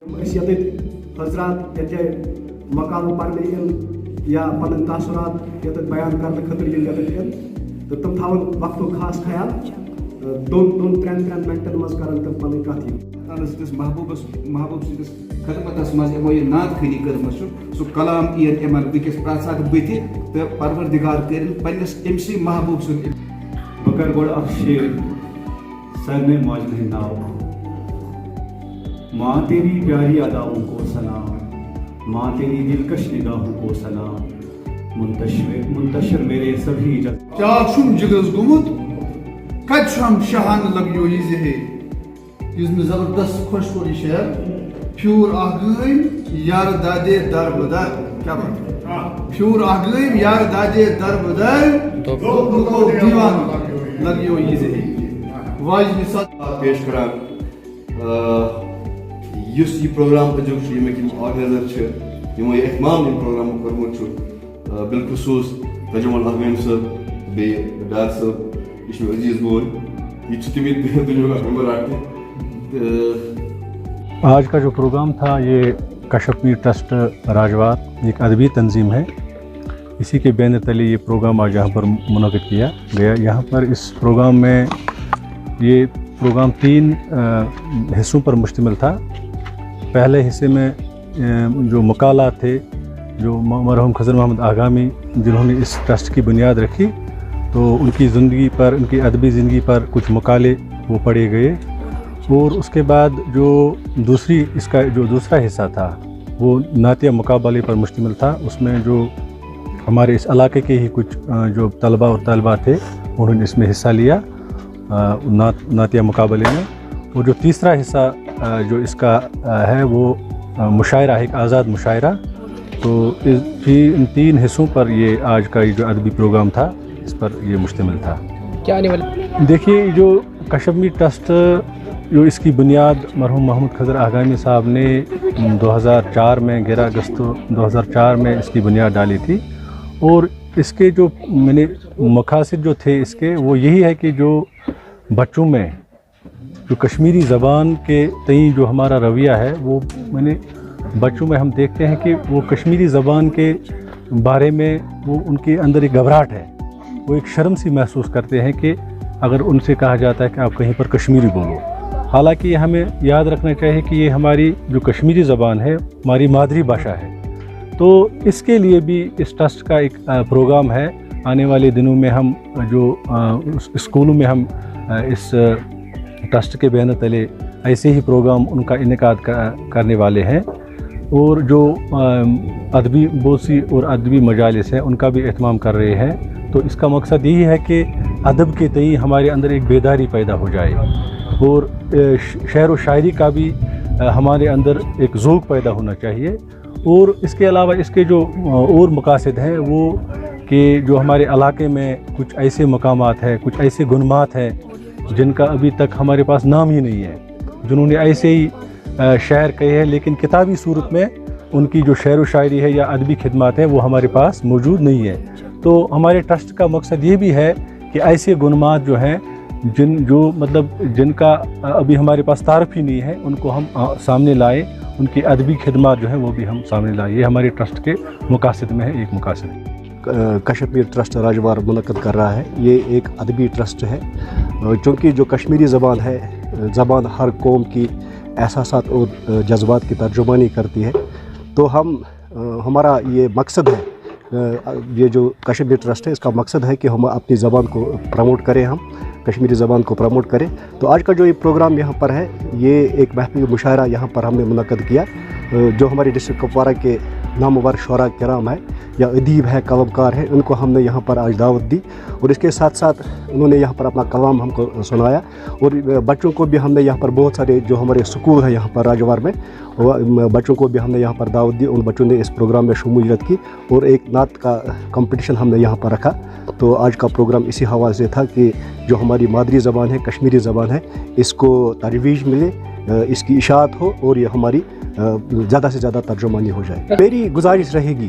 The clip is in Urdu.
حضرات یہ مقام پڑھنے یا پن تاثرات یہ بیان کرنے خطر تو تم تھاون وقت خاص خیال دون ترین منٹن مز کرن تم پن کت محبوب سندس خدمتس مز یمو یہ نعت خری کرم سہ کلام این امن وکس پرت سات بت تو پروردگار کرن پنس امسی محبوب سن بہ کر گوڑ اخ شعر سارنے ماجد ہند ناو ماں تیری پیاری اداؤں کو سلام، ماں تیری دلکش نگاہوں کو سلام، منتشر میرے سبھی کیا چھم جگرس گومت کت چھم شہان لگیو یہ زہے اس میں زبردست خوش کوری شعر پھیور آگئیم یار دادے در بدر کیا بات پھیور آگئیم یار دادے در بدر کو دیوان لگیو یہ زہے واج مثال پیش کران یس یہ پروگرام اجوک یمک آرگنائزر یمو یہ اہتمام یہ پروگرام کورمت بالخصوص ترجمان افغان صاحب بی ڈار صاحب یہ عزیز بول یہ تمہیں دنیا کا ممبر آتے. آج کا جو پروگرام تھا یہ کشف میر ٹرسٹ راجوات ایک ادبی تنظیم ہے، اسی کے بین تلے یہ پروگرام آج یہاں پر منعقد کیا گیا. یہاں پر اس پروگرام میں یہ پروگرام 3 حصوں پر مشتمل تھا. پہلے حصے میں جو مقالات تھے جو مرحوم خضر محمد آغامی جنہوں نے اس ٹرسٹ کی بنیاد رکھی، تو ان کی زندگی پر، ان کی ادبی زندگی پر کچھ مقالے وہ پڑھے گئے. اور اس کے بعد جو اس کا جو دوسرا حصہ تھا وہ نعتیہ مقابلے پر مشتمل تھا. اس میں جو ہمارے اس علاقے کے ہی کچھ جو طلباء اور طالبات تھے انہوں نے اس میں حصہ لیا نعتیہ مقابلے میں. اور جو تیسرا حصہ جو اس کا ہے وہ مشاعرہ، ایک آزاد مشاعرہ. تو ان 3 حصوں پر یہ آج کا یہ جو ادبی پروگرام تھا اس پر یہ مشتمل تھا. کیا آنے والا دیکھیے جو کشف میر ٹرسٹ جو اس کی بنیاد مرحوم محمد خضر آغامی صاحب نے 2004 میں 11 اگست 2004 میں اس کی بنیاد ڈالی تھی. اور اس کے جو مقاصد جو تھے اس کے وہ یہی ہے کہ جو بچوں میں جو کشمیری زبان کے تئیں جو ہمارا رویہ ہے وہ بچوں میں ہم دیکھتے ہیں کہ وہ کشمیری زبان کے بارے میں وہ ان کے اندر ایک گھبراہٹ ہے، وہ ایک شرم سی محسوس کرتے ہیں کہ اگر ان سے کہا جاتا ہے کہ آپ کہیں پر کشمیری بولو. حالانکہ یہ ہمیں یاد رکھنا چاہیے کہ یہ ہماری جو کشمیری زبان ہے ہماری مادری بھاشا ہے. تو اس کے لیے بھی اس ٹرسٹ کا ایک پروگرام ہے. آنے والے دنوں میں ہم جو اسکولوں میں ہم اس ٹرسٹ کے بین تلے ایسے ہی پروگرام ان کا انعقاد کرنے والے ہیں. اور جو ادبی بوسی اور ادبی مجالس ہیں ان کا بھی اہتمام کر رہے ہیں. تو اس کا مقصد یہی ہے کہ ادب کے تئیں ہمارے اندر ایک بیداری پیدا ہو جائے اور شعر و شاعری کا بھی ہمارے اندر ایک ذوق پیدا ہونا چاہیے. اور اس کے علاوہ اس کے جو اور مقاصد ہیں وہ کہ جو ہمارے علاقے میں کچھ ایسے مقامات ہیں، کچھ ایسے گنمات ہیں جن کا ابھی تک ہمارے پاس نام ہی نہیں ہے، جنہوں نے ایسے ہی شعر کہے ہیں لیکن کتابی صورت میں ان کی جو شعر و شاعری ہے یا ادبی خدمات ہیں وہ ہمارے پاس موجود نہیں ہے. تو ہمارے ٹرسٹ کا مقصد یہ بھی ہے کہ ایسے گنمات جو ہیں جن کا ابھی ہمارے پاس تعارف ہی نہیں ہے ان کو ہم سامنے لائیں، ان کی ادبی خدمات جو ہیں وہ بھی ہم سامنے لائیں. یہ ہمارے ٹرسٹ کے مقاصد میں ہے ایک مقاصد. کشف میر ٹرسٹ راجوار منعقد کر رہا ہے. یہ ایک ادبی ٹرسٹ ہے چونکہ جو کشمیری زبان ہے، زبان ہر قوم کی احساسات اور جذبات کی ترجمانی کرتی ہے. تو ہمارا یہ مقصد ہے، یہ جو کشف میر ٹرسٹ ہے اس کا مقصد ہے کہ ہم اپنی زبان کو پروموٹ کریں، ہم کشمیری زبان کو پروموٹ کریں. تو آج کا جو یہ پروگرام یہاں پر ہے یہ ایک محفل مشاعرہ یہاں پر ہم نے منعقد کیا. جو ہمارے ڈسٹرکٹ کپوارہ کے نامور شعراء کرام ہیں یا ادیب ہیں، قلمکار ہیں، ان کو ہم نے یہاں پر آج دعوت دی. اور اس کے ساتھ ساتھ انہوں نے یہاں پر اپنا کلام ہم کو سنایا. اور بچوں کو بھی ہم نے یہاں پر بہت سارے جو ہمارے سکول ہیں یہاں پر راجوار میں، بچوں کو بھی ہم نے یہاں پر دعوت دی. ان بچوں نے اس پروگرام میں شمولیت کی اور ایک نعت کا کمپٹیشن ہم نے یہاں پر رکھا. تو آج کا پروگرام اسی حوالے سے تھا کہ جو ہماری مادری زبان ہے، کشمیری زبان ہے، اس کو ترویج ملے، اس کی اشاعت ہو اور یہ ہماری زیادہ سے زیادہ ترجمانی ہو جائے. میری گزارش رہے گی